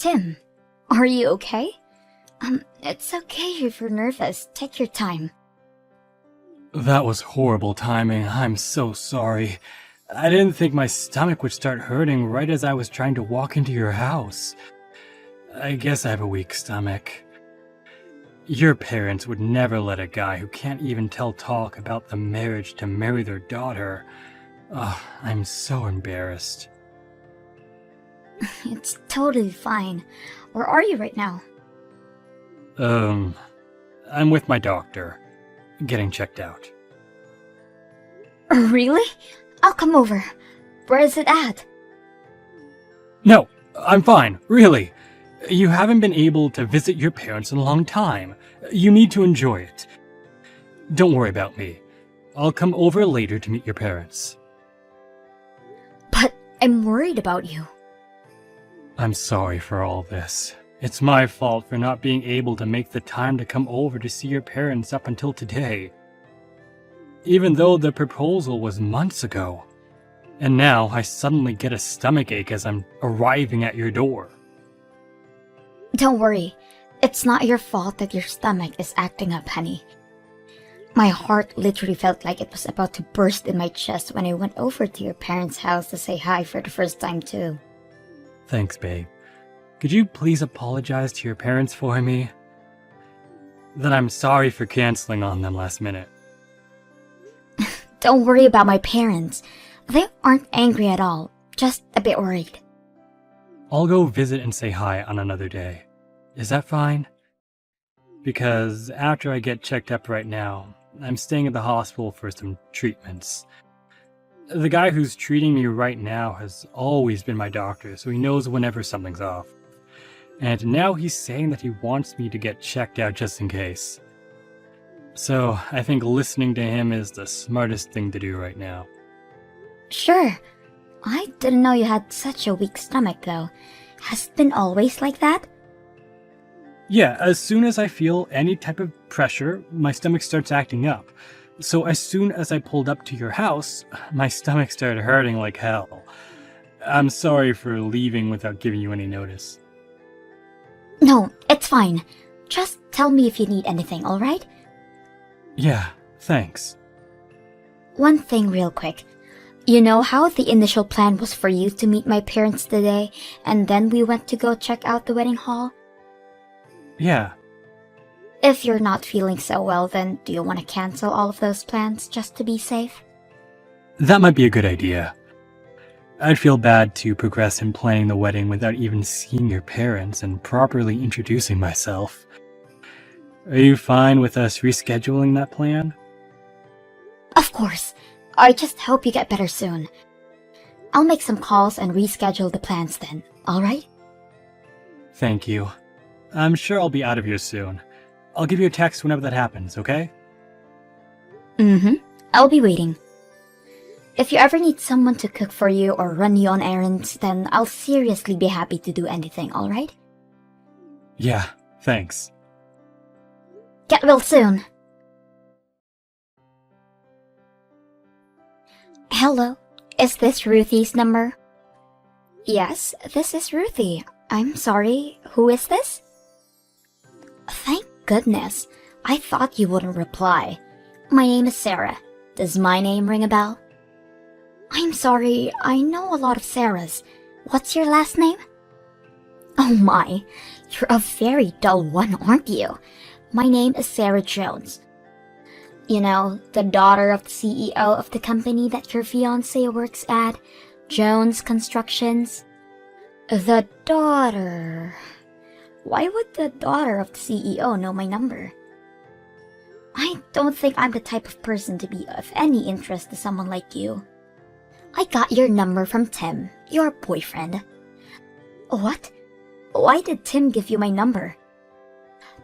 Tim, are you okay? It's okay if you're nervous. Take your time. That was horrible timing. I'm so sorry. I didn't think my stomach would start hurting right as I was trying to walk into your house. I guess I have a weak stomach. Your parents would never let a guy who can't even talk about the marriage to marry their daughter. I'm so embarrassed. It's totally fine. Where are you right now? I'm with my doctor, getting checked out. Really? I'll come over. Where is it at? No, I'm fine, really. You haven't been able to visit your parents in a long time. You need to enjoy it. Don't worry about me. I'll come over later to meet your parents. But I'm worried about you. I'm sorry for all this. It's my fault for not being able to make the time to come over to see your parents up until today. Even though the proposal was months ago. And now I suddenly get a stomachache as I'm arriving at your door. Don't worry. It's not your fault that your stomach is acting up, honey. My heart literally felt like it was about to burst in my chest when I went over to your parents' house to say hi for the first time too. Thanks, babe. Could you please apologize to your parents for me? That I'm sorry for canceling on them last minute. Don't worry about my parents. They aren't angry at all, just a bit worried. I'll go visit and say hi on another day. Is that fine? Because after I get checked up right now, I'm staying at the hospital for some treatments. The guy who's treating me right now has always been my doctor, so he knows whenever something's off. And now he's saying that he wants me to get checked out just in case. So I think listening to him is the smartest thing to do right now. Sure. I didn't know you had such a weak stomach though. Has it been always like that? Yeah, as soon as I feel any type of pressure, my stomach starts acting up. So as soon as I pulled up to your house, my stomach started hurting like hell. I'm sorry for leaving without giving you any notice. No, it's fine. Just tell me if you need anything, alright? Yeah, thanks. One thing real quick. You know how the initial plan was for you to meet my parents today, and then we went to go check out the wedding hall? Yeah. If you're not feeling so well, then do you want to cancel all of those plans just to be safe? That might be a good idea. I'd feel bad to progress in planning the wedding without even seeing your parents and properly introducing myself. Are you fine with us rescheduling that plan? Of course. I just hope you get better soon. I'll make some calls and reschedule the plans then, alright? Thank you. I'm sure I'll be out of here soon. I'll give you a text whenever that happens, okay? I'll be waiting. If you ever need someone to cook for you or run you on errands, then I'll seriously be happy to do anything, alright? Yeah, thanks. Get well soon. Hello, is this Ruthie's number? Yes, this is Ruthie. I'm sorry, who is this? Thank goodness. I thought you wouldn't reply. My name is Sarah. Does my name ring a bell? I'm sorry, I know a lot of Sarahs. What's your last name? Oh my, you're a very dull one, aren't you? My name is Sarah Jones. You know, the daughter of the CEO of the company that your fiancé works at, Jones Constructions. The daughter... Why would the daughter of the CEO know my number? I don't think I'm the type of person to be of any interest to someone like you. I got your number from Tim, your boyfriend. What? Why did Tim give you my number?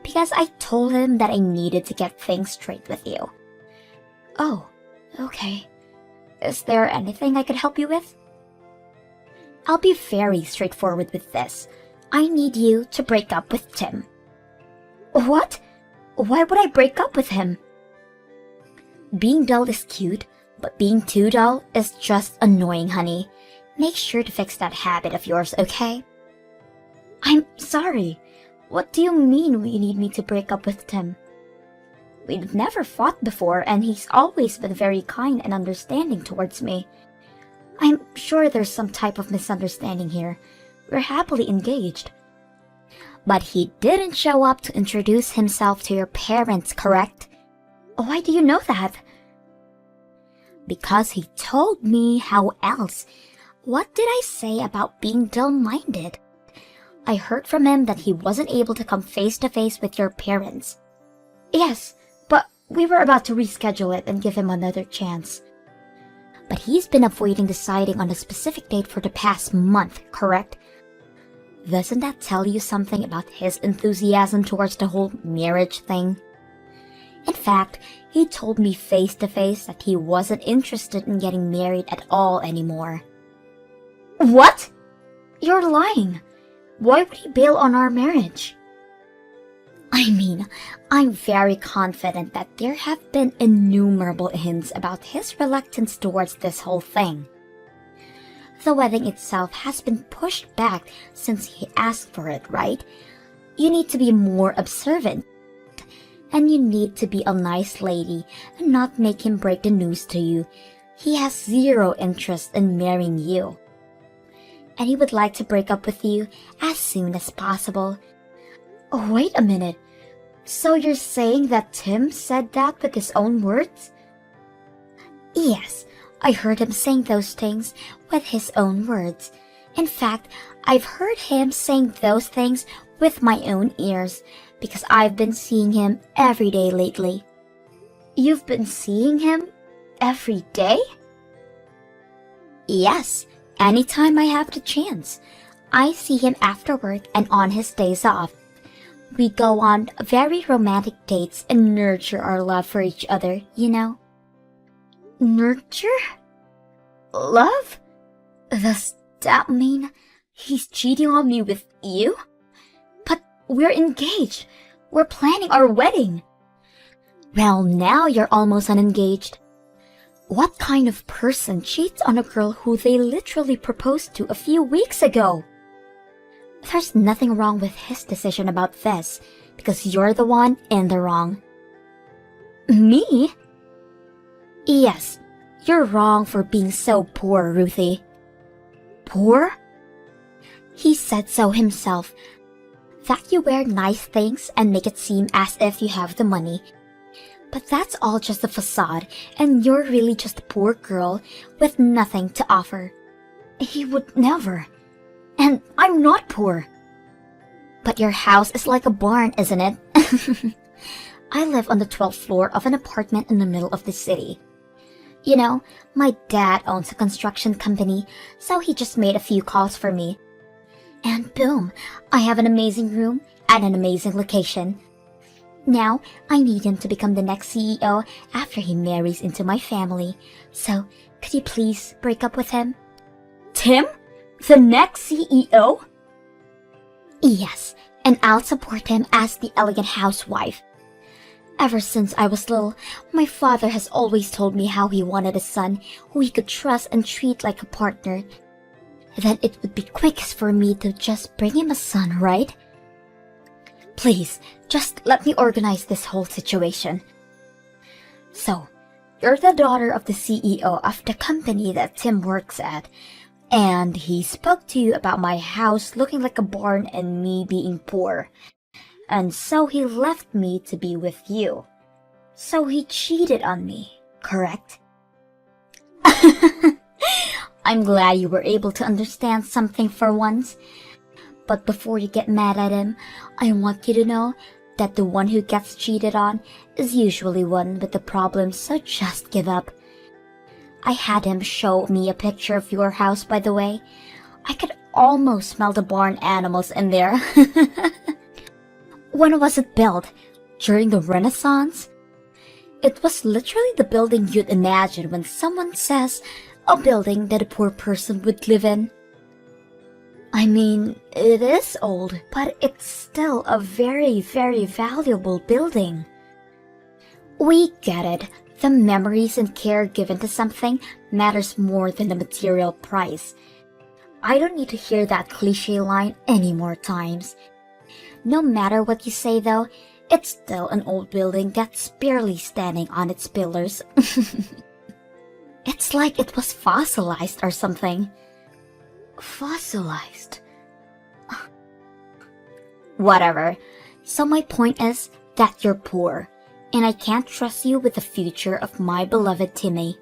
Because I told him that I needed to get things straight with you. Oh, okay. Is there anything I could help you with? I'll be very straightforward with this. I need you to break up with Tim. What? Why would I break up with him? Being dull is cute, but being too dull is just annoying, honey. Make sure to fix that habit of yours, okay? I'm sorry. What do you mean you need me to break up with Tim? We've never fought before, and he's always been very kind and understanding towards me. I'm sure there's some type of misunderstanding here. We're happily engaged. But he didn't show up to introduce himself to your parents, correct? Why do you know that? Because he told me. How else? What did I say about being dull-minded? I heard from him that he wasn't able to come face-to-face with your parents. Yes, but we were about to reschedule it and give him another chance. But he's been avoiding deciding on a specific date for the past month, correct? Doesn't that tell you something about his enthusiasm towards the whole marriage thing? In fact, he told me face-to-face that he wasn't interested in getting married at all anymore. What? You're lying. Why would he bail on our marriage? I mean, I'm very confident that there have been innumerable hints about his reluctance towards this whole thing. The wedding itself has been pushed back since he asked for it, right? You need to be more observant. And you need to be a nice lady and not make him break the news to you. He has zero interest in marrying you. And he would like to break up with you as soon as possible. Oh, wait a minute. So you're saying that Tim said that with his own words? Yes, I heard him saying those things with his own words. In fact, I've heard him saying those things with my own ears because I've been seeing him every day lately. You've been seeing him every day? Yes, anytime I have the chance. I see him after work and on his days off. We go on very romantic dates and nurture our love for each other, you know. Nurture? Love? Does that mean he's cheating on me with you? But we're engaged. We're planning our wedding. Well, now you're almost unengaged. What kind of person cheats on a girl who they literally proposed to a few weeks ago? There's nothing wrong with his decision about this, because you're the one in the wrong. Me? Yes, you're wrong for being so poor, Ruthie. Poor? He said so himself. That you wear nice things and make it seem as if you have the money. But that's all just a facade, and you're really just a poor girl with nothing to offer. He would never. And I'm not poor. But your house is like a barn, isn't it? I live on the 12th floor of an apartment in the middle of the city. You know, my dad owns a construction company, so he just made a few calls for me. And boom, I have an amazing room at an amazing location. Now, I need him to become the next CEO after he marries into my family. So, could you please break up with him? Tim? The next CEO? Yes, and I'll support him as the elegant housewife. Ever since I was little, my father has always told me how he wanted a son who he could trust and treat like a partner. Then it would be quickest for me to just bring him a son, right? Please, just let me organize this whole situation. So, you're the daughter of the CEO of the company that Tim works at, and he spoke to you about my house looking like a barn and me being poor. And so he left me to be with you. So he cheated on me, correct? I'm glad you were able to understand something for once. But before you get mad at him, I want you to know that the one who gets cheated on is usually one with the problem, so just give up. I had him show me a picture of your house, by the way. I could almost smell the barn animals in there. When was it built? During the Renaissance? It was literally the building you'd imagine when someone says a building that a poor person would live in. I mean, it is old, but it's still a very, very valuable building. We get it. The memories and care given to something matters more than the material price. I don't need to hear that cliche line any more times. No matter what you say though, it's still an old building that's barely standing on its pillars. It's like it was fossilized or something. Fossilized? Whatever. So my point is that you're poor, and I can't trust you with the future of my beloved Timmy.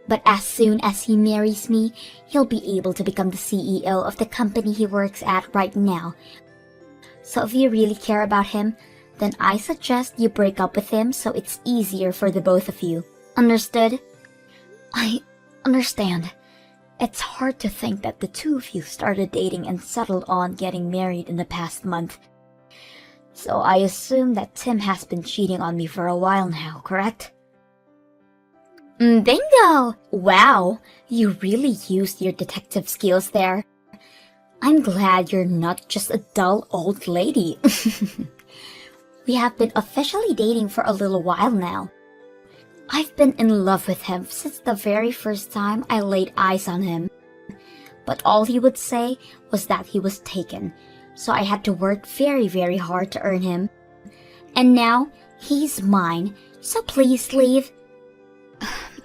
But as soon as he marries me, he'll be able to become the CEO of the company he works at right now. So if you really care about him, then I suggest you break up with him so it's easier for the both of you. Understood? I understand. It's hard to think that the two of you started dating and settled on getting married in the past month. So I assume that Tim has been cheating on me for a while now, correct? Bingo! Wow, you really used your detective skills there. I'm glad you're not just a dull old lady. We have been officially dating for a little while now. I've been in love with him since the very first time I laid eyes on him. But all he would say was that he was taken, so I had to work very, very hard to earn him. And now, he's mine, so please leave.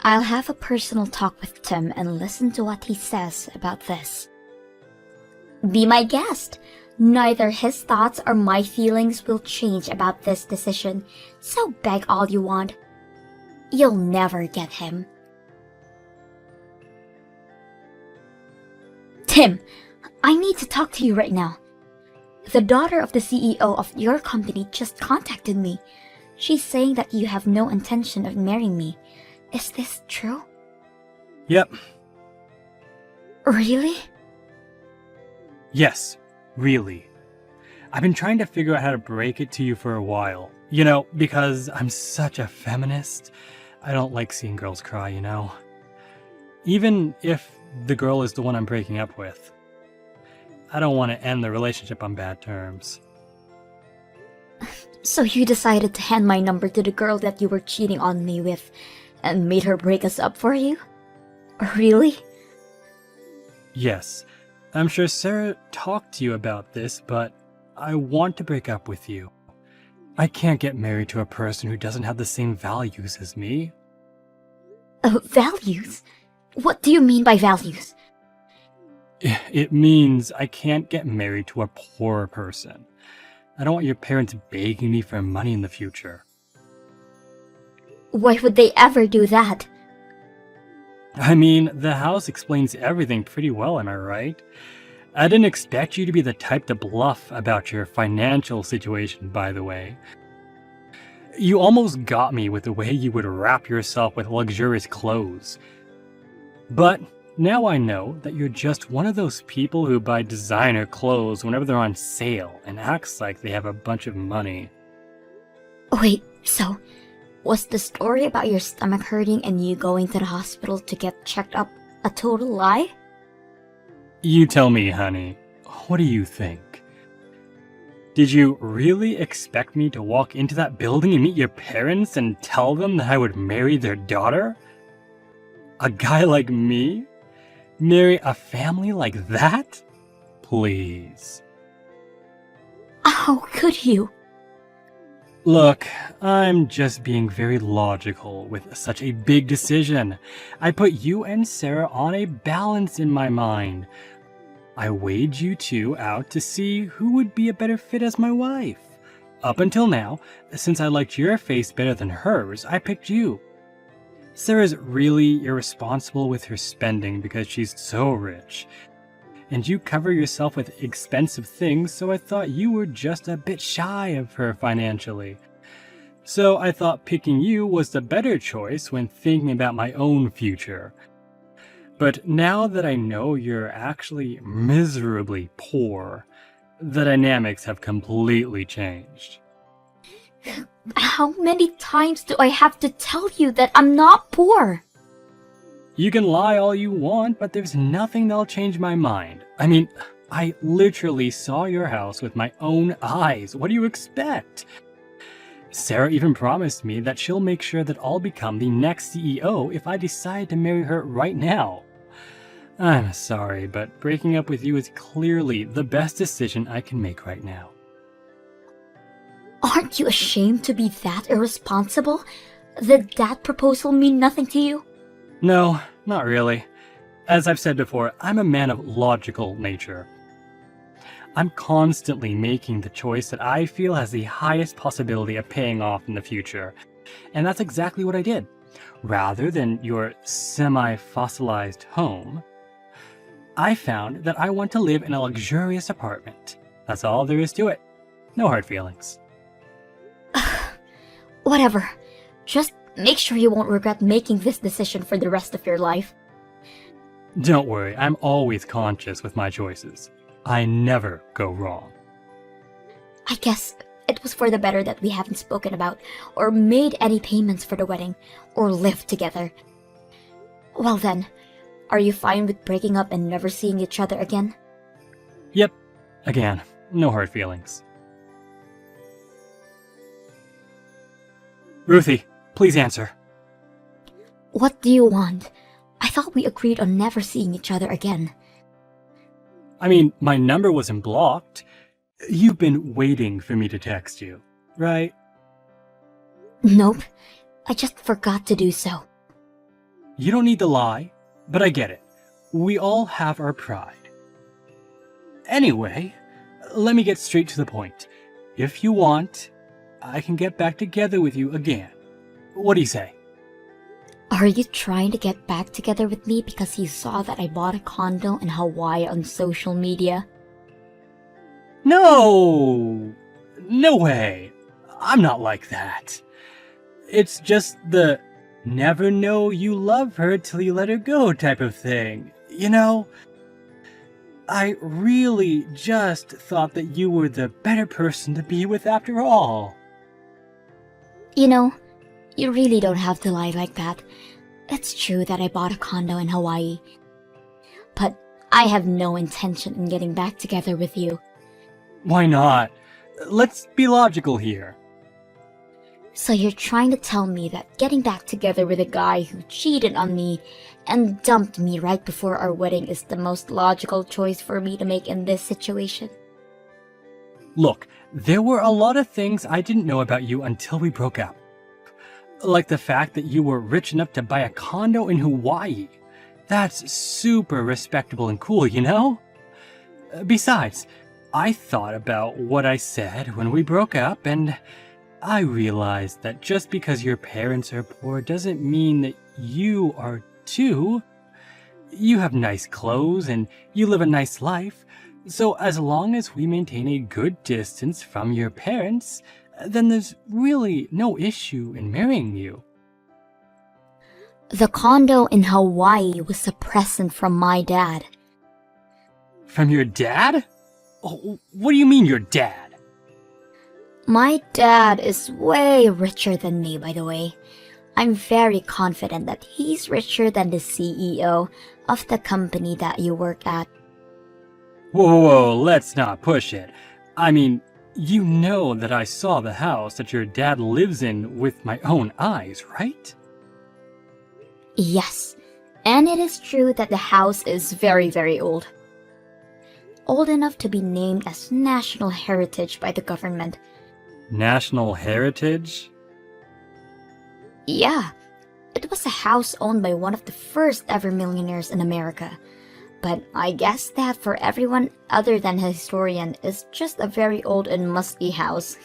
I'll have a personal talk with Tim and listen to what he says about this. Be my guest. Neither his thoughts or my feelings will change about this decision, so beg all you want. You'll never get him. Tim, I need to talk to you right now. The daughter of the CEO of your company just contacted me. She's saying that you have no intention of marrying me. Is this true? Yep. Really? Yes, really. I've been trying to figure out how to break it to you for a while. You know, because I'm such a feminist. I don't like seeing girls cry, you know. Even if the girl is the one I'm breaking up with. I don't want to end the relationship on bad terms. So you decided to hand my number to the girl that you were cheating on me with and made her break us up for you? Really? Yes, I'm sure Sarah talked to you about this, but I want to break up with you. I can't get married to a person who doesn't have the same values as me. Values? What do you mean by values? It means I can't get married to a poor person. I don't want your parents begging me for money in the future. Why would they ever do that? I mean, the house explains everything pretty well, am I right? I didn't expect you to be the type to bluff about your financial situation, by the way. You almost got me with the way you would wrap yourself with luxurious clothes. But now I know that you're just one of those people who buy designer clothes whenever they're on sale and acts like they have a bunch of money. Wait, so was the story about your stomach hurting and you going to the hospital to get checked up a total lie? You tell me, honey. What do you think? Did you really expect me to walk into that building and meet your parents and tell them that I would marry their daughter? A guy like me? Marry a family like that? Please. How could you? Look, I'm just being very logical with such a big decision. I put you and Sarah on a balance in my mind. I weighed you two out to see who would be a better fit as my wife. Up until now, since I liked your face better than hers, I picked you. Sarah's really irresponsible with her spending because she's so rich. And you cover yourself with expensive things, so I thought you were just a bit shy of her financially. So I thought picking you was the better choice when thinking about my own future. But now that I know you're actually miserably poor, the dynamics have completely changed. How many times do I have to tell you that I'm not poor? You can lie all you want, but there's nothing that'll change my mind. I mean, I literally saw your house with my own eyes. What do you expect? Sarah even promised me that she'll make sure that I'll become the next CEO if I decide to marry her right now. I'm sorry, but breaking up with you is clearly the best decision I can make right now. Aren't you ashamed to be that irresponsible? Did that proposal mean nothing to you? No, not really. As I've said before, I'm a man of logical nature. I'm constantly making the choice that I feel has the highest possibility of paying off in the future. And that's exactly what I did. Rather than your semi-fossilized home, I found that I want to live in a luxurious apartment. That's all there is to it. No hard feelings. Whatever. Just make sure you won't regret making this decision for the rest of your life. Don't worry, I'm always conscious with my choices. I never go wrong. I guess it was for the better that we haven't spoken about or made any payments for the wedding or lived together. Well then, are you fine with breaking up and never seeing each other again? Yep. Again, no hard feelings. Ruthie, please answer. What do you want? I thought we agreed on never seeing each other again. I mean, my number wasn't blocked. You've been waiting for me to text you, right? Nope. I just forgot to do so. You don't need to lie, but I get it. We all have our pride. Anyway, let me get straight to the point. If you want, I can get back together with you again. What do you say? Are you trying to get back together with me because you saw that I bought a condo in Hawaii on social media? No! No way! I'm not like that. It's just the never know you love her till you let her go type of thing. You know? I really just thought that you were the better person to be with after all. You know, you really don't have to lie like that. It's true that I bought a condo in Hawaii. But I have no intention in getting back together with you. Why not? Let's be logical here. So you're trying to tell me that getting back together with a guy who cheated on me and dumped me right before our wedding is the most logical choice for me to make in this situation? Look, there were a lot of things I didn't know about you until we broke up. Like the fact that you were rich enough to buy a condo in Hawaii. That's super respectable and cool, you know? Besides, I thought about what I said when we broke up, and I realized that just because your parents are poor doesn't mean that you are too. You have nice clothes and you live a nice life, so as long as we maintain a good distance from your parents, then there's really no issue in marrying you. The condo in Hawaii was a present from my dad. From your dad? Oh, what do you mean your dad? My dad is way richer than me, by the way. I'm very confident that he's richer than the CEO of the company that you work at. Whoa, let's not push it. I mean, you know that I saw the house that your dad lives in with my own eyes, right? Yes, and it is true that the house is very, very old. Old enough to be named as National Heritage by the government. National Heritage? Yeah, it was a house owned by one of the first ever millionaires in America. But I guess that for everyone other than a historian is just a very old and musty house.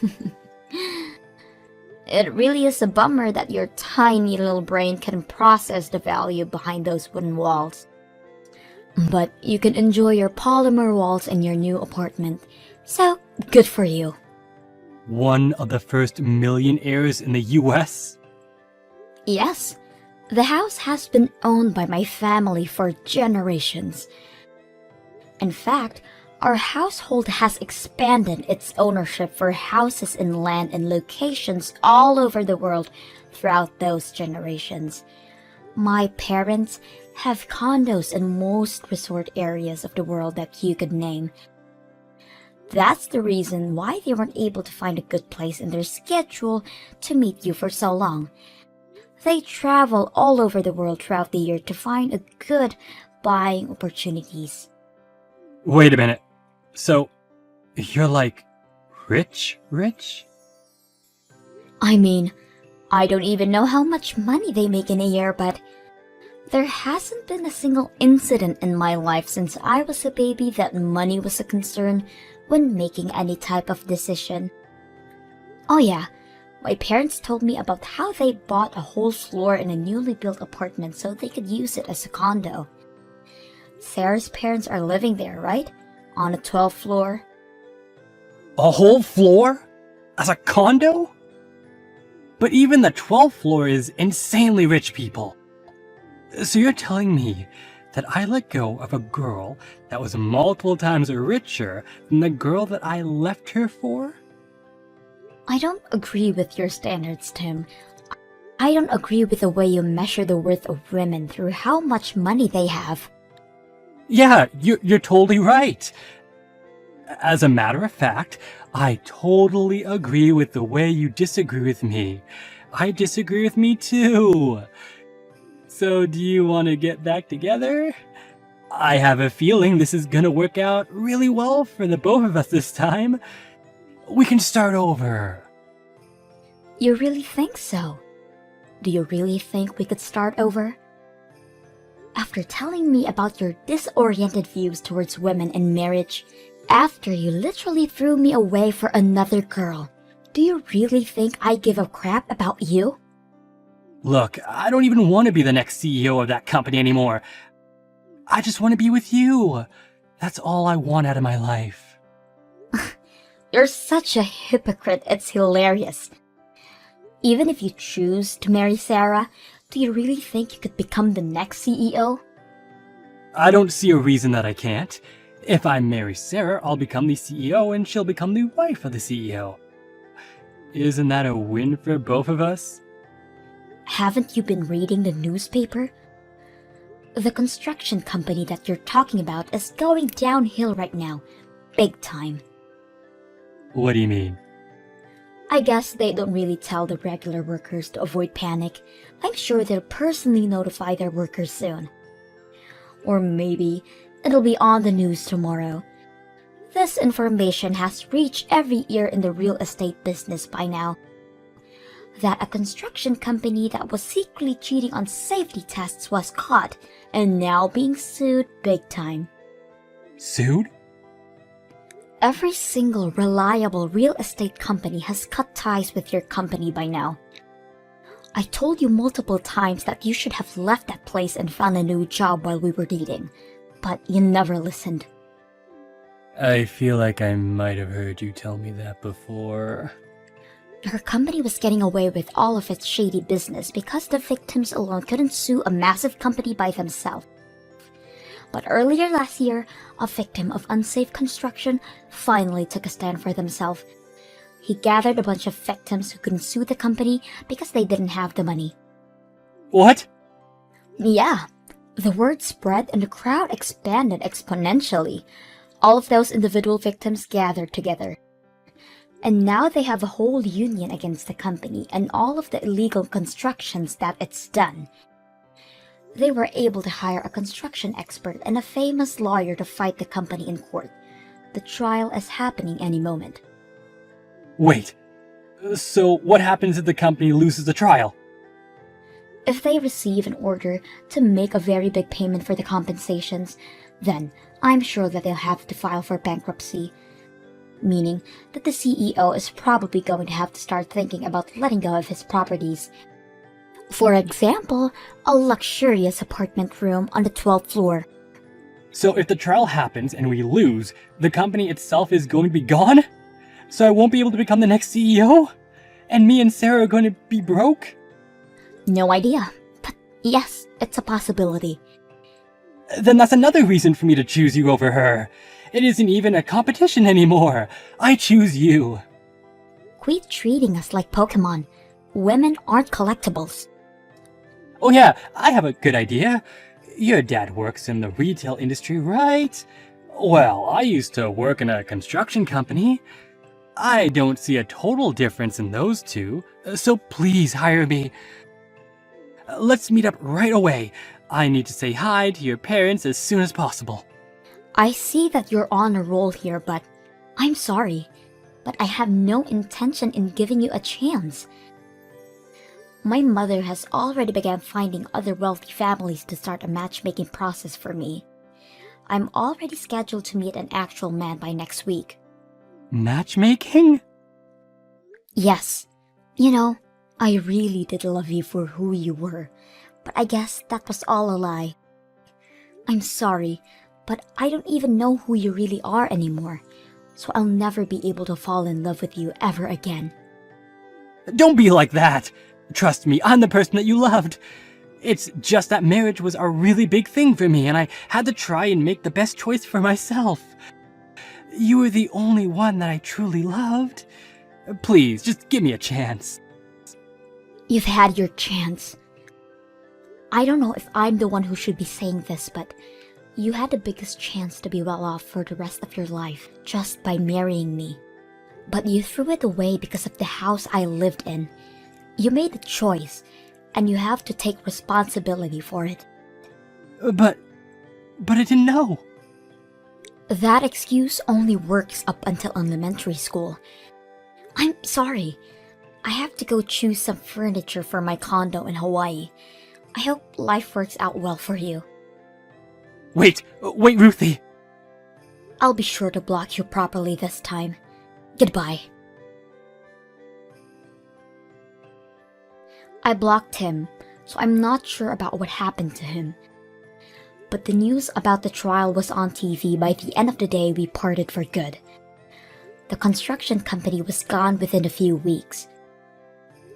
It really is a bummer that your tiny little brain can process the value behind those wooden walls. But you can enjoy your polymer walls in your new apartment, so good for you. One of the first millionaires in the US? Yes, the house has been owned by my family for generations. In fact, our household has expanded its ownership for houses and land in locations all over the world throughout those generations. My parents have condos in most resort areas of the world that you could name. That's the reason why they weren't able to find a good place in their schedule to meet you for so long. They travel all over the world throughout the year to find a good, buying opportunities. Wait a minute. So, you're like rich? I mean, I don't even know how much money they make in a year, but there hasn't been a single incident in my life since I was a baby that money was a concern when making any type of decision. Oh yeah, my parents told me about how they bought a whole floor in a newly built apartment so they could use it as a condo. Sarah's parents are living there, right? On a 12th floor. A whole floor? As a condo? But even the 12th floor is insanely rich people. So you're telling me that I let go of a girl that was multiple times richer than the girl that I left her for? I don't agree with your standards, Tim. I don't agree with the way you measure the worth of women through how much money they have. Yeah, you're totally right. As a matter of fact, I totally agree with the way you disagree with me. I disagree with me too. So do you want to get back together? I have a feeling this is gonna work out really well for the both of us this time. We can start over. You really think so? Do you really think we could start over? After telling me about your disoriented views towards women and marriage, after you literally threw me away for another girl, do you really think I give a crap about you? Look, I don't even want to be the next CEO of that company anymore. I just want to be with you. That's all I want out of my life. You're such a hypocrite, it's hilarious. Even if you choose to marry Sarah, do you really think you could become the next CEO? I don't see a reason that I can't. If I marry Sarah, I'll become the CEO and she'll become the wife of the CEO. Isn't that a win for both of us? Haven't you been reading the newspaper? The construction company that you're talking about is going downhill right now. Big time. What do you mean? I guess they don't really tell the regular workers to avoid panic. I'm sure they'll personally notify their workers soon. Or maybe it'll be on the news tomorrow. This information has reached every ear in the real estate business by now. That a construction company that was secretly cheating on safety tests was caught and now being sued big time. Sued? Every single reliable real estate company has cut ties with your company by now. I told you multiple times that you should have left that place and found a new job while we were dating, but you never listened. I feel like I might have heard you tell me that before. Her company was getting away with all of its shady business because the victims alone couldn't sue a massive company by themselves. But earlier last year, a victim of unsafe construction finally took a stand for themselves. He gathered a bunch of victims who couldn't sue the company because they didn't have the money. What? Yeah, the word spread and the crowd expanded exponentially. All of those individual victims gathered together. And now they have a whole union against the company and all of the illegal constructions that it's done. They were able to hire a construction expert and a famous lawyer to fight the company in court. The trial is happening any moment. Wait. So what happens if the company loses the trial? If they receive an order to make a very big payment for the compensations, then I'm sure that they'll have to file for bankruptcy. Meaning that the CEO is probably going to have to start thinking about letting go of his properties. For example, a luxurious apartment room on the 12th floor. So if the trial happens and we lose, the company itself is going to be gone? So I won't be able to become the next CEO? And me and Sarah are going to be broke? No idea, but yes, it's a possibility. Then that's another reason for me to choose you over her. It isn't even a competition anymore. I choose you. Quit treating us like Pokemon. Women aren't collectibles. Oh yeah, I have a good idea. Your dad works in the retail industry, right? Well, I used to work in a construction company. I don't see a total difference in those two, so please hire me. Let's meet up right away. I need to say hi to your parents as soon as possible. I see that you're on a roll here, but I'm sorry. But I have no intention in giving you a chance. My mother has already begun finding other wealthy families to start a matchmaking process for me. I'm already scheduled to meet an actual man by next week. Matchmaking? Yes. You know, I really did love you for who you were, but I guess that was all a lie. I'm sorry, but I don't even know who you really are anymore, so I'll never be able to fall in love with you ever again. Don't be like that. Trust me, I'm the person that you loved. It's just that marriage was a really big thing for me, and I had to try and make the best choice for myself. You were the only one that I truly loved. Please, just give me a chance. You've had your chance. I don't know if I'm the one who should be saying this, but you had the biggest chance to be well off for the rest of your life just by marrying me. But you threw it away because of the house I lived in. You made a choice, and you have to take responsibility for it. But I didn't know. That excuse only works up until elementary school. I'm sorry. I have to go choose some furniture for my condo in Hawaii. I hope life works out well for you. Wait, Ruthie. I'll be sure to block you properly this time. Goodbye. I blocked him, so I'm not sure about what happened to him. But the news about the trial was on TV by the end of the day we parted for good. The construction company was gone within a few weeks.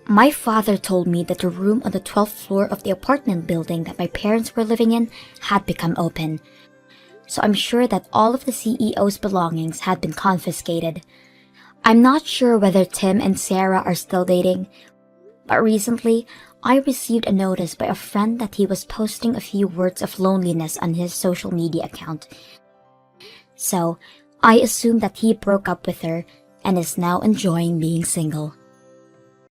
My father told me that the room on the 12th floor of the apartment building that my parents were living in had become open. So I'm sure that all of the CEO's belongings had been confiscated. I'm not sure whether Tim and Sarah are still dating, but recently I received a notice by a friend that he was posting a few words of loneliness on his social media account. So I assume that he broke up with her and is now enjoying being single.